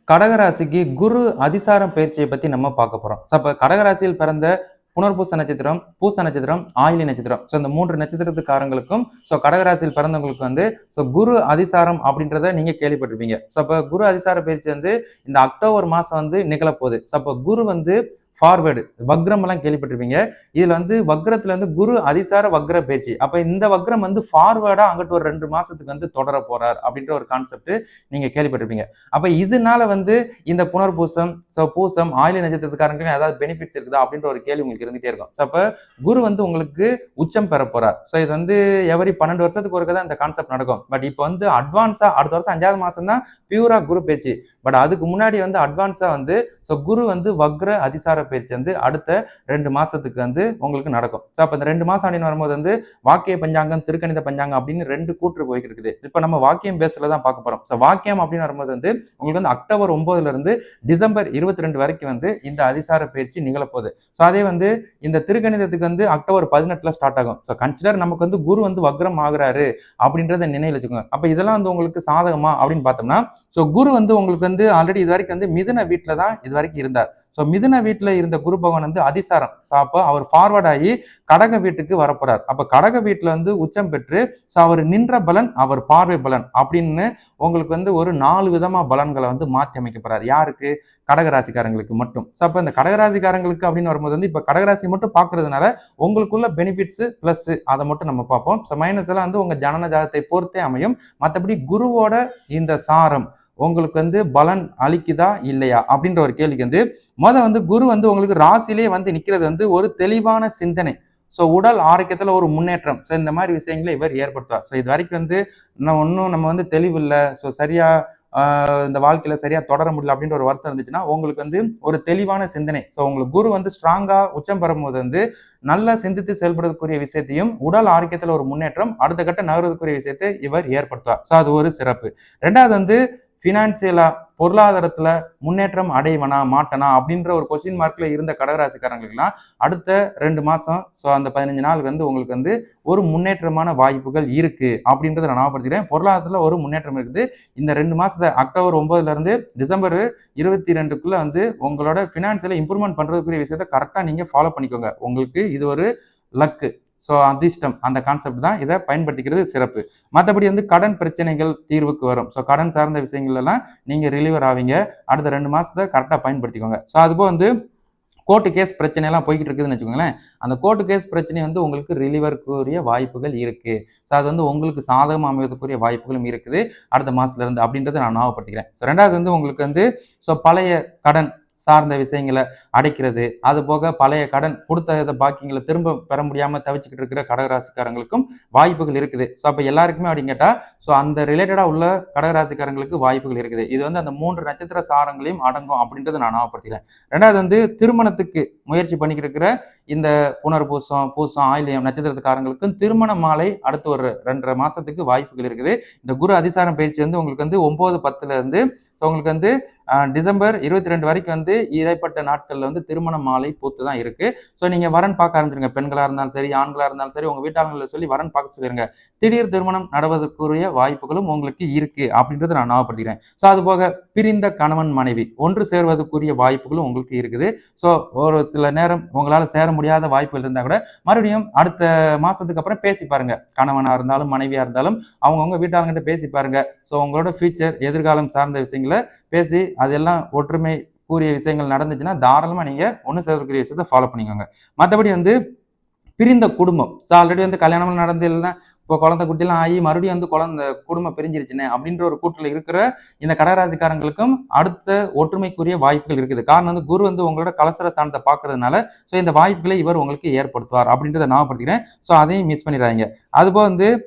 கடகராசிக்கு குரு அதிசாரம் பயிற்சியை பத்தி நம்ம பார்க்க போறோம். அப்ப கடகராசியில் பிறந்த புனர்பூச நட்சத்திரம், பூச நட்சத்திரம், ஆயிலி நட்சத்திரம். இந்த 3 நட்சத்திரத்துக்காரங்களுக்கும் கடகராசியில் பிறந்தவங்களுக்கு குரு அதிசாரம் அப்படின்றத நீங்க கேள்விப்பட்டிருப்பீங்க. அப்ப குரு அதிசார பயிற்சி இந்த அக்டோபர் மாசம் நிகழப்போகுது. அப்ப குரு ஃபார்வேர்டு வக்ரம் எல்லாம் கேள்விப்பட்டிருப்பீங்க. இதுல வக்ரத்துல குரு அதிசார வக்ர பயிற்சி. அப்ப இந்த வக்ரம் ஃபார்வேர்டா அங்கிட்டு ஒரு 2 மாசத்துக்கு தொடர போறார் அப்படின்ற ஒரு கான்செப்ட் நீங்க கேள்விப்பட்டிருப்பீங்க. அப்ப இதனால இந்த புனர்பூசம் பூசம் ஆயிலி நட்சத்திரத்துக்காரங்களுக்கு ஏதாவது பெனிஃபிட்ஸ் இருக்குதா அப்படின்ற ஒரு கேள்வி உங்களுக்கு இருந்துட்டே இருக்கும். அப்ப குரு உங்களுக்கு உச்சம் பெற போறார். இது எவரி 12 வருஷத்துக்கு ஒருக்க தான் இந்த கான்செப்ட் நடக்கும். பட் இப்போ அட்வான்ஸா அடுத்த வருஷம் 5வது மாசம் தான் பியூரா குரு பயிற்சி. பட் அதுக்கு முன்னாடி அட்வான்ஸா குரு வக்ர அதிசார பயிற்சி அடுத்த 2 மாசத்துக்கு உங்களுக்கு நடக்கும். அப்ப இந்த 2 மாசம் அப்படின்னு வரும்போது வாக்கிய பஞ்சாங்கம், திருக்கணித பஞ்சாங்கம் அப்படின்னு 2 கூற்று போய்கிட்டு இருக்குது. இப்ப நம்ம வாக்கியம் பேஸ்ல தான் பார்க்க போறோம். வாக்கியம் அப்படின்னு வரும்போது உங்களுக்கு அக்டோபர் 9ல இருந்து டிசம்பர் 22 வரைக்கும் இந்த அதிசார பயிற்சி நிகழப்போகுது. அதே இந்த திருக்கணிதத்துக்கு அக்டோபர் 18ல ஸ்டார்ட் ஆகும். கன்சிடர் நமக்கு குரு வக்ரம் ஆகுறாரு அப்படின்றத நினைவில் வச்சுக்கோங்க. அப்ப இதெல்லாம் உங்களுக்கு சாதகமா அப்படின்னு பார்த்தோம்னா குரு உங்களுக்கு ஆல்ரெடி இது வரைக்கும் மிதுன வீட்டுல தான் இது வரைக்கும் இருந்தார். மிதுன வீட்டுல இருந்த குரு பகவான் அதிசாரம். அப்போ அவர் ஃபார்வர்ட் ஆகி கடக வீட்டுக்கு வரப்போறார். அப்ப கடக வீட்டுல உச்சம் பெற்று அவர் நின்ற பலன், அவர் பார்வை பலன் அப்படின்னு உங்களுக்கு ஒரு 4 விதமா பலன்களை மாற்றி அமைக்க போறார். யாருக்கு? கடகராசிக்காரங்களுக்கு மட்டும். அப்ப இந்த கடகராசிக்காரங்களுக்கு அப்படின்னு வரும்போது இப்ப கடகராசி மட்டும் பாக்குறதுனால உங்களுக்குள்ள பெனிஃபிட்ஸ் பிளஸ் அதை மட்டும் நம்ம பார்ப்போம். மைனஸ் எல்லாம் உங்க ஜனன ஜாதத்தை பொறுத்தே அமையும். மற்றபடி குருவோட இந்த சாரம் உங்களுக்கு பலன் அளிக்குதா இல்லையா அப்படின்ற ஒரு கேள்விக்கு குரு உங்களுக்கு ராசிலேயே நிக்கிறது ஒரு தெளிவான சிந்தனை. உடல் ஆரோக்கியத்துல ஒரு முன்னேற்றம். இந்த மாதிரி விஷயங்களை இவர் ஏற்படுத்துவார். இது வரைக்கும் நம்ம தெளிவு இல்லை, சரியா இந்த வாழ்க்கையில சரியா தொடர முடியல அப்படின்ற ஒரு வருத்தம் இருந்துச்சுன்னா உங்களுக்கு ஒரு தெளிவான சிந்தனை. உங்களுக்கு குரு ஸ்ட்ராங்கா உச்சம் பெறும்போது நல்லா சிந்தித்து செயல்படக்கூடிய விஷயத்தையும் உடல் ஆரோக்கியத்துல ஒரு முன்னேற்றம், அடுத்த கட்ட நகர்வதற்குரிய விஷயத்தை இவர் ஏற்படுத்துவார். அது ஒரு சிறப்பு. 2வது பினான்சியலா பொருளாதாரத்துல முன்னேற்றம் அடைவனா மாட்டனா அப்படின்ற ஒரு கொஸ்டின் மார்க்ல இருந்த கடகராசிக்காரங்களுக்குலாம் அடுத்த 2 மாசம் அந்த 15 நாள் உங்களுக்கு ஒரு முன்னேற்றமான வாய்ப்புகள் இருக்கு அப்படின்றத நான் ஞாபகப்படுத்துகிறேன். பொருளாதாரத்துல ஒரு முன்னேற்றம் இருக்குது. இந்த 2 மாசத்தை அக்டோபர் 9ல இருந்து டிசம்பர் 22க்குள்ள உங்களோட பினான்சியல இம்ப்ரூவ்மெண்ட் பண்றதுக்குரிய விஷயத்த கரெக்டா நீங்க ஃபாலோ பண்ணிக்கோங்க. உங்களுக்கு இது ஒரு லக்கு. அதிர்ஷ்டம் அந்த கான்செப்ட் தான். இதை பயன்படுத்திக்கிறது சிறப்பு. மற்றபடி கடன் பிரச்சனைகள் தீர்வுக்கு வரும். கடன் சார்ந்த விஷயங்கள் எல்லாம் நீங்க ரிலீவர் ஆவீங்க. அடுத்த 2 மாசத்தை கரெக்டா பயன்படுத்திக்கோங்க. அதுபோல் கோர்ட்டு கேஸ் பிரச்சனை எல்லாம் போய்கிட்டு இருக்குதுன்னு வச்சுக்கோங்களேன். அந்த கோர்ட்டு கேஸ் பிரச்சனை உங்களுக்கு ரிலீவருக்குரிய வாய்ப்புகள் இருக்கு. அது உங்களுக்கு சாதகம் அமைவதற்குரிய வாய்ப்புகளும் இருக்குது அடுத்த மாசத்துல இருந்து அப்படின்றத நான் ஞாபகப்படுத்திக்கிறேன். 2வது உங்களுக்கு பழைய கடன் சார்ந்த விஷயங்களை அடைக்கிறது, அது போக பழைய கடன் கொடுத்த பாக்கியங்களை திரும்ப பெற முடியாம தவிச்சுக்கிட்டு இருக்கிற கடகராசிக்காரங்களுக்கும் வாய்ப்புகள் இருக்குது. அப்ப எல்லாருக்குமே அப்படின்னு கேட்டா அந்த ரிலேட்டடா உள்ள கடகராசிக்காரங்களுக்கு வாய்ப்புகள் இருக்குது. இது அந்த 3 நட்சத்திர சாரங்களையும் அடங்கும் அப்படின்றத நான் ஞாபகப்படுத்திக்கிறேன். 2வது திருமணத்துக்கு முயற்சி பண்ணிக்கிட்டு இருக்கிற இந்த புனர்பூசம், பூசம், ஆயில்யம் நட்சத்திரத்துக்காரங்களுக்கு திருமண மாலை அடுத்து ஒரு 2.5 மாசத்துக்கு வாய்ப்புகள் இருக்குது. இந்த குரு அதிசாரம் பயிற்சி உங்களுக்கு 9, 10ல இருந்து உங்களுக்கு டிசம்பர் 22 வரைக்கும் இடைப்பட்ட நாட்கள்ல திருமண மாலை பூத்து தான் இருக்கு. நீங்க வரன் பார்க்க ஆரம்பிச்சிருங்க. பெண்களா இருந்தாலும் சரி, ஆண்களா இருந்தாலும் சரி, உங்க வீட்டாளங்களை சொல்லி வரன் பார்க்க சொல்லிருங்க. திடீர் திருமணம் நடவதற்குரிய வாய்ப்புகளும் உங்களுக்கு இருக்கு அப்படின்றத நான் ஞாபகப்படுத்திக்கிறேன். அது போக பிரிந்த கணவன் மனைவி ஒன்று சேர்வதற்குரிய வாய்ப்புகளும் உங்களுக்கு இருக்குது. ஒரு சில நேரம் உங்களால சேர முடியாத வாய்ப்புகள் இருந்தா கூட மறுபடியும் அடுத்த மாசத்துக்கு அப்புறம் பேசி பாருங்க. கணவனா இருந்தாலும் மனைவியா இருந்தாலும் அவங்கவுங்க வீட்டாளங்கிட்ட பேசி பாருங்க. உங்களோட ஃபியூச்சர் எதிர்காலம் சார்ந்த விஷயங்களை பேசி அதெல்லாம் ஒற்றுமை கூறிய விஷயங்கள் நடந்துச்சுன்னா தாராளமா நீங்க ஒன்று சேர்க்கக்கூடிய விஷயத்தை ஃபாலோ பண்ணிக்கோங்க. மற்றபடி பிரிந்த குடும்பம் ஆல்ரெடி கல்யாணம் நடந்து இல்லைன்னா இப்போ குழந்தை குட்டிலாம் ஆகி மறுபடியும் குழந்தை குடும்பம் பிரிஞ்சிருச்சுன்னு அப்படின்ற ஒரு கூட்டில் இருக்கிற இந்த கடகராசிக்காரங்களுக்கும் அடுத்த ஒற்றுமைக்குரிய வாய்ப்புகள் இருக்குது. காரணம் குரு உங்களோட கலசர ஸ்தானத்தை பார்க்கறதுனால இந்த வாய்ப்புகளை இவர் உங்களுக்கு ஏற்படுத்துவார் அப்படின்றத ஞாபகப்படுத்திக்கிறேன். அதையும் மிஸ் பண்ணிடாதீங்க. அதுபோல்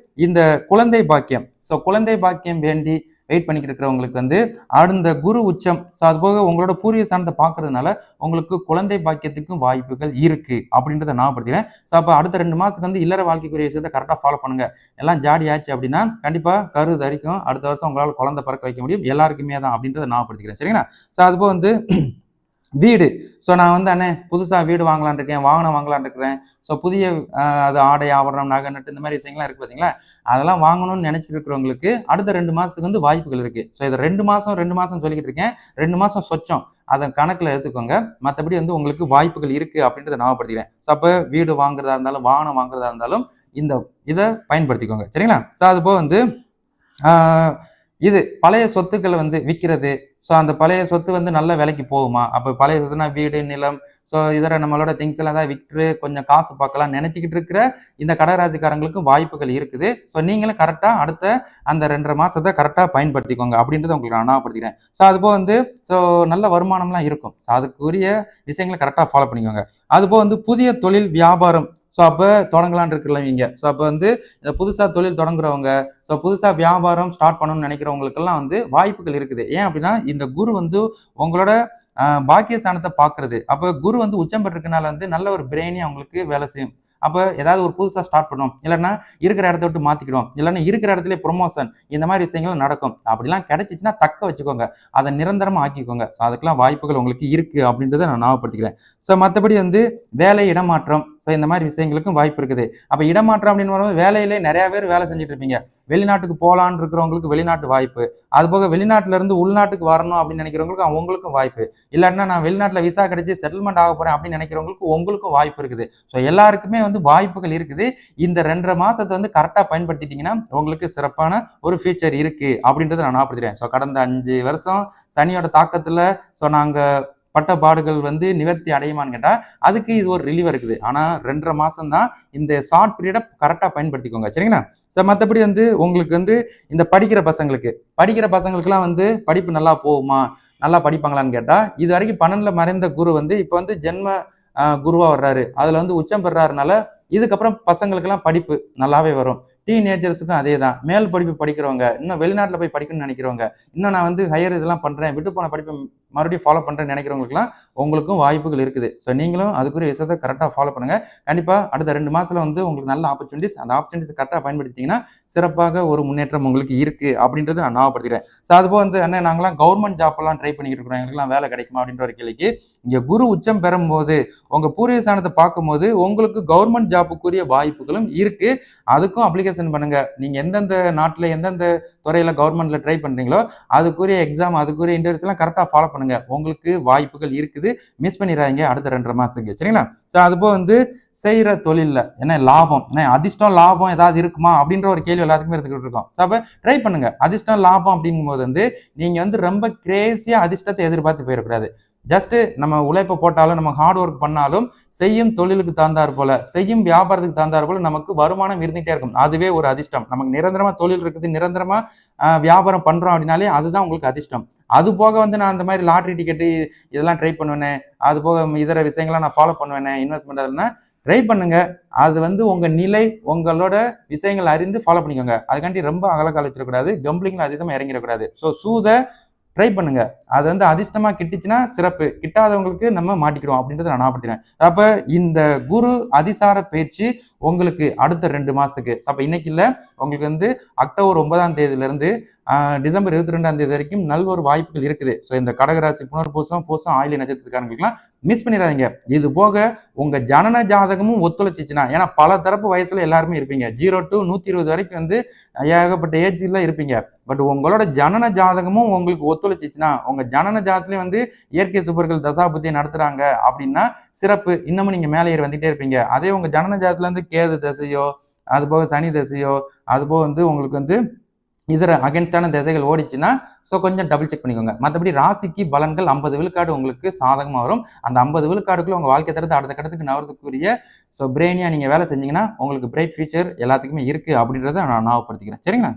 இந்த குழந்தை பாக்கியம் குழந்தை பாக்கியம் வேண்டி வெயிட் பண்ணிக்கிட்டு இருக்கிறவங்களுக்கு அடுத்த குரு உச்சம் அதுபோக உங்களோட பூர்வீக ஸ்தானத்தை பார்க்கறதுனால உங்களுக்கு குழந்தை பாக்கியத்துக்கும் வாய்ப்புகள் இருக்கு அப்படின்றத ஞாபகப்படுத்திக்கிறேன். அப்போ அடுத்த 2 மாசத்துக்கு இல்லற வாழ்க்கைக்குரிய விஷயத்தை கரெக்டாக ஃபாலோ பண்ணுங்க. எல்லாம் ஜாடி ஆச்சு அப்படின்னா கண்டிப்பா கரு தரிக்கும். அடுத்த வருஷம் உங்களால் குழந்தை பிறக்க வைக்க முடியும். எல்லாருக்குமே தான் அப்படின்றத ஞாபகப்படுத்திக்கிறேன். சரிங்களா? அதுபோல் வீடு. ஸோ நான் வந்து அண்ணே புதுசா வீடு வாங்கலான்னு இருக்கேன், வாகனம் வாங்கலான்னு இருக்கிறேன். ஸோ புதிய அது ஆடை, ஆபரணம், நகை, நட்டு இந்த மாரி விஷயங்கள்லாம் இருக்கு பார்த்தீங்களா? அதெல்லாம் வாங்கணும்னு நினைச்சிட்டு இருக்கிறவங்களுக்கு அடுத்த 2 மாசத்துக்கு வந்து வாய்ப்புகள் இருக்கு. ஸோ இத 2 மாசம், 2 மாசம் சொல்லிக்கிட்டு இருக்கேன். 2 மாசம் சொச்சம். அத கணக்குல எடுத்துக்கோங்க. மத்தபடி வந்து உங்களுக்கு வாய்ப்புகள் இருக்கு அப்படின்றத ஞாபகப்படுத்திக்கிறேன். ஸோ அப்ப வீடு வாங்குறதா இருந்தாலும், வாகனம் வாங்குறதா இருந்தாலும் இந்த இத பயன்படுத்திக்கோங்க. சரிங்களா? ஸோ அதுபோக வந்து ஆ இது பழைய சொத்துக்கள வந்து விக்கிறது. ஸோ அந்த பழைய சொத்து வந்து நல்ல விலைக்கு போகுமா? அப்ப பழைய சொத்துனா வீடு, நிலம், ஸோ இதர நம்மளோட திங்ஸ் எல்லாம் ஏதாவது விற்று கொஞ்சம் காசு பார்க்கலாம்னு நெனச்சுக்கிட்டு இருக்கிற இந்த கடகராசிக்காரங்களுக்கு வாய்ப்புகள் இருக்குது. ஸோ நீங்களும் கரெக்ட்டா அடுத்த அந்த 2 1/2 மாசத்த கரெக்ட்டா பயன்படுத்திக்கோங்க அப்படின்றத உங்களுக்கு நான் ஞாபகப்படுத்திக்கிறேன். ஸோ அதுபோக வந்து ஸோ நல்ல வருமானம்லாம் இருக்கும். ஸோ அதுக்குரிய விஷயங்கள கரெக்ட்டா ஃபாலோ பண்ணிக்கோங்க. அதுபோக வந்து புதிய தொழில், வியாபாரம் ஸோ அப்ப தொடங்கலான்னு இருக்கிறவங்க. ஸோ அப்ப வந்து இந்த புதுசா தொழில் தொடங்குறவங்க, ஸோ புதுசா வியாபாரம் ஸ்டார்ட் பண்ணணும்னு நினைக்கிறவங்களுக்கெல்லாம் வந்து வாய்ப்புகள் இருக்குது. ஏன் அப்படின்னா, இந்த குரு வந்து உங்களோட பாக்கிய ஸ்தானத்த பார்க்கிறது. அப்ப குரு வந்து உச்சம் பெற்றிருக்கனால வந்து நல்ல ஒரு பிரெயினி அவங்களுக்கு வேலை செய்யும். அப்ப ஏதாவது ஒரு புதுசா ஸ்டார்ட் பண்ணும். இல்லன்னா இருக்கிற இடத்த விட்டு மாத்திக்கிடும். இல்லன்னா இருக்கிற இடத்திலேயே ப்ரமோஷன் இந்த மாரி விஷயங்கள் நடக்கும். அப்படிலாம் கிடைச்சுச்சுன்னா தக்க வச்சுக்கோங்க. அத நிரந்தரமா ஆக்கிக்கோங்க. ஸோ அதுக்கெல்லாம் வாய்ப்புகள் உங்களுக்கு இருக்கு அப்படின்றத நான் ஞாபகப்படுத்திக்கிறேன். ஸோ மத்தபடி வந்து வேலை இடமாற்றம், ஸோ இந்த மாரி விஷயங்களுக்கும் வாய்ப்பு இருக்குது. அப்ப இடமாற்றம் அப்படின்னு வரும்போது வேலையிலே நெறைய பேர் வேலை செஞ்சுட்டு இருப்பீங்க. வெளிநாட்டுக்கு போலான்னு இருக்கிறவங்களுக்கு வெளிநாட்டு வாய்ப்பு. அதுபோக வெளிநாட்டுல இருந்து உள்நாட்டுக்கு வரணும் அப்படின்னு நினைக்கிறவங்களுக்கு அவங்களுக்கும் வாய்ப்பு. இல்லாட்டினா நான் வெளிநாட்டுல விசா கிடைச்சு செட்டில்மெண்ட் ஆக போறேன் அப்படின்னு நினைக்கிறவங்களுக்கு உங்களுக்கும் வாய்ப்பு இருக்குது. ஸோ எல்லாருக்குமே வந்து வாய்ப்புகள் இருக்குது. இந்த 2 1/2 மாசத்தை வந்து கரெக்டா பயன்படுத்திட்டீங்கன்னா உங்களுக்கு சிறப்பான ஒரு ஃபியூச்சர் இருக்கு அப்படின்றத நான் ஞாபகப்படுத்துறேன். ஸோ கடந்த 5 வருஷம் சனியோட தாக்கத்துல ஸோ நாங்க பட்ட பாடுகள் வந்து நிவர்த்தி அடையுமான்னு கேட்டா அதுக்கு இது ஒரு ரிலீவ் இருக்குது. ஆனா 2 1/2 மாசம் தான். இந்த ஷார்ட் பீரியட கரெக்டா பயன்படுத்திக்கோங்க. சரிங்களா? ஸோ மத்தபடி வந்து உங்களுக்கு வந்து இந்த படிக்கிற பசங்களுக்குலாம் வந்து படிப்பு நல்லா போகுமா? நல்லா படிப்பாங்களான்னு கேட்டா, இதுவரைக்கும் 12ல மறைந்த குரு வந்து இப்ப வந்து ஜென்ம குருவா வர்றாரு. அதுல வந்து உச்சம் பெறாருனால, இதுக்கப்புறம் பசங்களுக்கெல்லாம் படிப்பு நல்லாவே வரும். டீனேஜர்ஸுக்கும் அதேதான். மேல் படிப்பு படிக்கிறவங்க, இன்னும் வெளிநாட்டுல போய் படிக்கணும்னு நினைக்கிறவங்க, இன்னும் நான் வந்து ஹையர் இதெல்லாம் பண்றேன், விட்டு போன படிப்பை மறுபடியும் ஃபாலோ பண்றேன்னு நினைக்கிறவங்களுக்குலாம் உங்களுக்கும் வாய்ப்புகள் இருக்குது. ஸோ நீங்களும் அதுக்குரிய விஷயத்த கரெக்ட்டா ஃபாலோ பண்ணுங்க. கண்டிப்பா அடுத்த 2 மாசத்துல வந்து உங்களுக்கு நல்ல ஆப்பர்ச்சுனிட்டீஸ், அந்த ஆப்பர்ச்சுனிட்டீஸ் கரெக்ட்டா பயன்படுத்திட்டீங்கன்னா, சிறப்பாக ஒரு முன்னேற்றம் உங்களுக்கு இருக்கு அப்படின்றத நான் ஞாபகப்படுத்திக்கிறேன். ஸோ அதுபோக வந்து அண்ணே நாங்கலாம் கவர்ன்மெண்ட் ஜாப் எல்லாம் ட்ரை பண்ணிக்கிட்டு இருக்கிறோம். எங்களுக்கெல்லாம் வேலை கிடைக்குமா? அப்படின்ற ஒரு கேள்விக்கு, இங்க குரு உச்சம் பெறும்போது, உங்க பூர்வீக ஸ்தானத்த பார்க்கும்போது, உங்களுக்கு கவர்ன்மெண்ட் ஜாப்புக்குரிய வாய்ப்புகளும் இருக்கு. அதுக்கும் அப்ளிகேஷன் பண்ணுங்க. நீங்க எந்தெந்த நாட்டுல, எந்தெந்த துறையில கவர்ன்மெண்ட்ல ட்ரை பண்றீங்களோ, அதுக்குரிய எக்ஸாம், அதுக்குரிய இன்டர்வியூஸ் எல்லாம் கரெக்ட்டா ஃபாலோ பண்ணுங்க. உங்களுக்கு வாய்ப்புகள் இருக்குது. மிஸ் பண்ணிறாதீங்க அடுத்த 2 1/2 மாசத்துக்கு. சரிங்களா? ஸோ அதுபோக வந்து செய்ற தொழில்ல என்ன லாபம், என்ன அதிர்ஷ்டம், லாபம் ஏதாவது இருக்குமா? அப்படின்ற ஒரு கேள்வி எல்லாத்துக்குமே இருந்துகிட்டு இருக்கும். ஸோ அப்ப ட்ரை பண்ணுங்க. அதிர்ஷ்டம், லாபம் அப்படிங்கும்போது வந்து நீங்க வந்து ரொம்ப கிரேசியா அதிர்ஷ்டத்தை எதிர்பார்த்து போயிடக்கூடாது. ஜஸ்ட் நம்ம உழைப்ப போட்டாலும், நம்ம ஹார்ட் ஒர்க் பண்ணாலும், செய்யும் தொழிலுக்கு தகுந்தாற் போல, செய்யும் வியாபாரத்துக்கு தகுந்தாற் போல நமக்கு வருமானம் இருந்துட்டே இருக்கும். அதுவே ஒரு அதிர்ஷ்டம். நமக்கு நிரந்தரமா தொழில் இருக்குது, நிரந்தரமா வியாபாரம் பண்றோம் அப்படின்னாலே அதுதான் உங்களுக்கு அதிர்ஷ்டம். அது போக வந்து நான் அந்த மாதிரி லாட்டரி டிக்கெட்டு இதெல்லாம் ட்ரை பண்ணுவேனே, அது போக இதர விஷயங்கள்லாம் நான் ஃபாலோ பண்ணுவேனே, இன்வெஸ்ட்மெண்ட் அதெல்லாம் ட்ரை பண்ணுங்க. அது வந்து உங்க நிலை, உங்களோட விஷயங்கள் அறிந்து ஃபாலோ பண்ணிக்கோங்க. அதுக்காண்டி ரொம்ப அகலக்கால் வச்சிடக்கூடாது. கம்பிளிங்ல அதிகமா இறங்கிடக்கூடாது. ஸோ சூத ட்ரை பண்ணுங்க. அது வந்து அதிர்ஷ்டமா கிட்டுச்சுன்னா சிறப்பு. கிட்டாதவங்களுக்கு நம்ம மாட்டிக்கிடுவோம் அப்படின்றத நான் ஞாபகப்படுத்துறேன். அப்ப இந்த குரு அதிசார பயிற்சி உங்களுக்கு அடுத்த 2 மாசத்துக்கு. அப்ப இன்னைக்கு இல்ல, உங்களுக்கு வந்து அக்டோபர் 9ஆம் தேதியிலிருந்து டிசம்பர் 22ஆம் தேதி வரைக்கும் நல்ல ஒரு வாய்ப்புகள் இருக்குது. ஸோ இந்த கடகராசி புனர்பூசம், பூசம், ஆயில்ய நட்சத்திரக்காரங்களுக்குலாம் மிஸ் பண்ணிடாதீங்க. இது போக உங்க ஜனன ஜாதகமும் ஒத்துழைச்சிச்சுன்னா, ஏன்னா பல தரப்பு வயசுல எல்லாருமே இருப்பீங்க. 0 to 120 வரைக்கும் வந்து ஏகப்பட்ட ஏஜ்ல இருப்பீங்க. பட் உங்களோட ஜனன ஜாதகமும் உங்களுக்கு ஒத்துழைச்சிச்சுன்னா, உங்க ஜனன ஜாதகத்திலயும் வந்து இயற்கை சுபர்கள் தசாபுத்தியை நடத்துறாங்க அப்படின்னா சிறப்பு. இன்னமும் நீங்க மேலே ஏறி வந்துட்டே இருப்பீங்க. அதே உங்க ஜனன ஜாதகத்துல இருந்து கேது தசையோ, அதுபோக சனி தசையோ, அதுபோக வந்து உங்களுக்கு வந்து இதர அகைன்ஸ்டான திசைகள் ஓடிச்சுன்னா, ஸோ கொஞ்சம் டபுள் செக் பண்ணிக்கோங்க. மத்தபடி ராசிக்கு பலன்கள் 50 விழுக்காடு உங்களுக்கு சாதகமா வரும். அந்த 50 விழுக்காடுக்குள்ள உங்க வாழ்க்கை தரத்த அடுத்த கட்டத்துக்கு நகர்றதுக்குரிய ஸோ பிரெயினியா நீங்க வேலை செஞ்சீங்கன்னா, உங்களுக்கு பிரைட் ஃபியூச்சர் எல்லாத்துக்குமே இருக்கு அப்படின்றத நான் ஞாபகப்படுத்திக்கிறேன். சரிங்களா?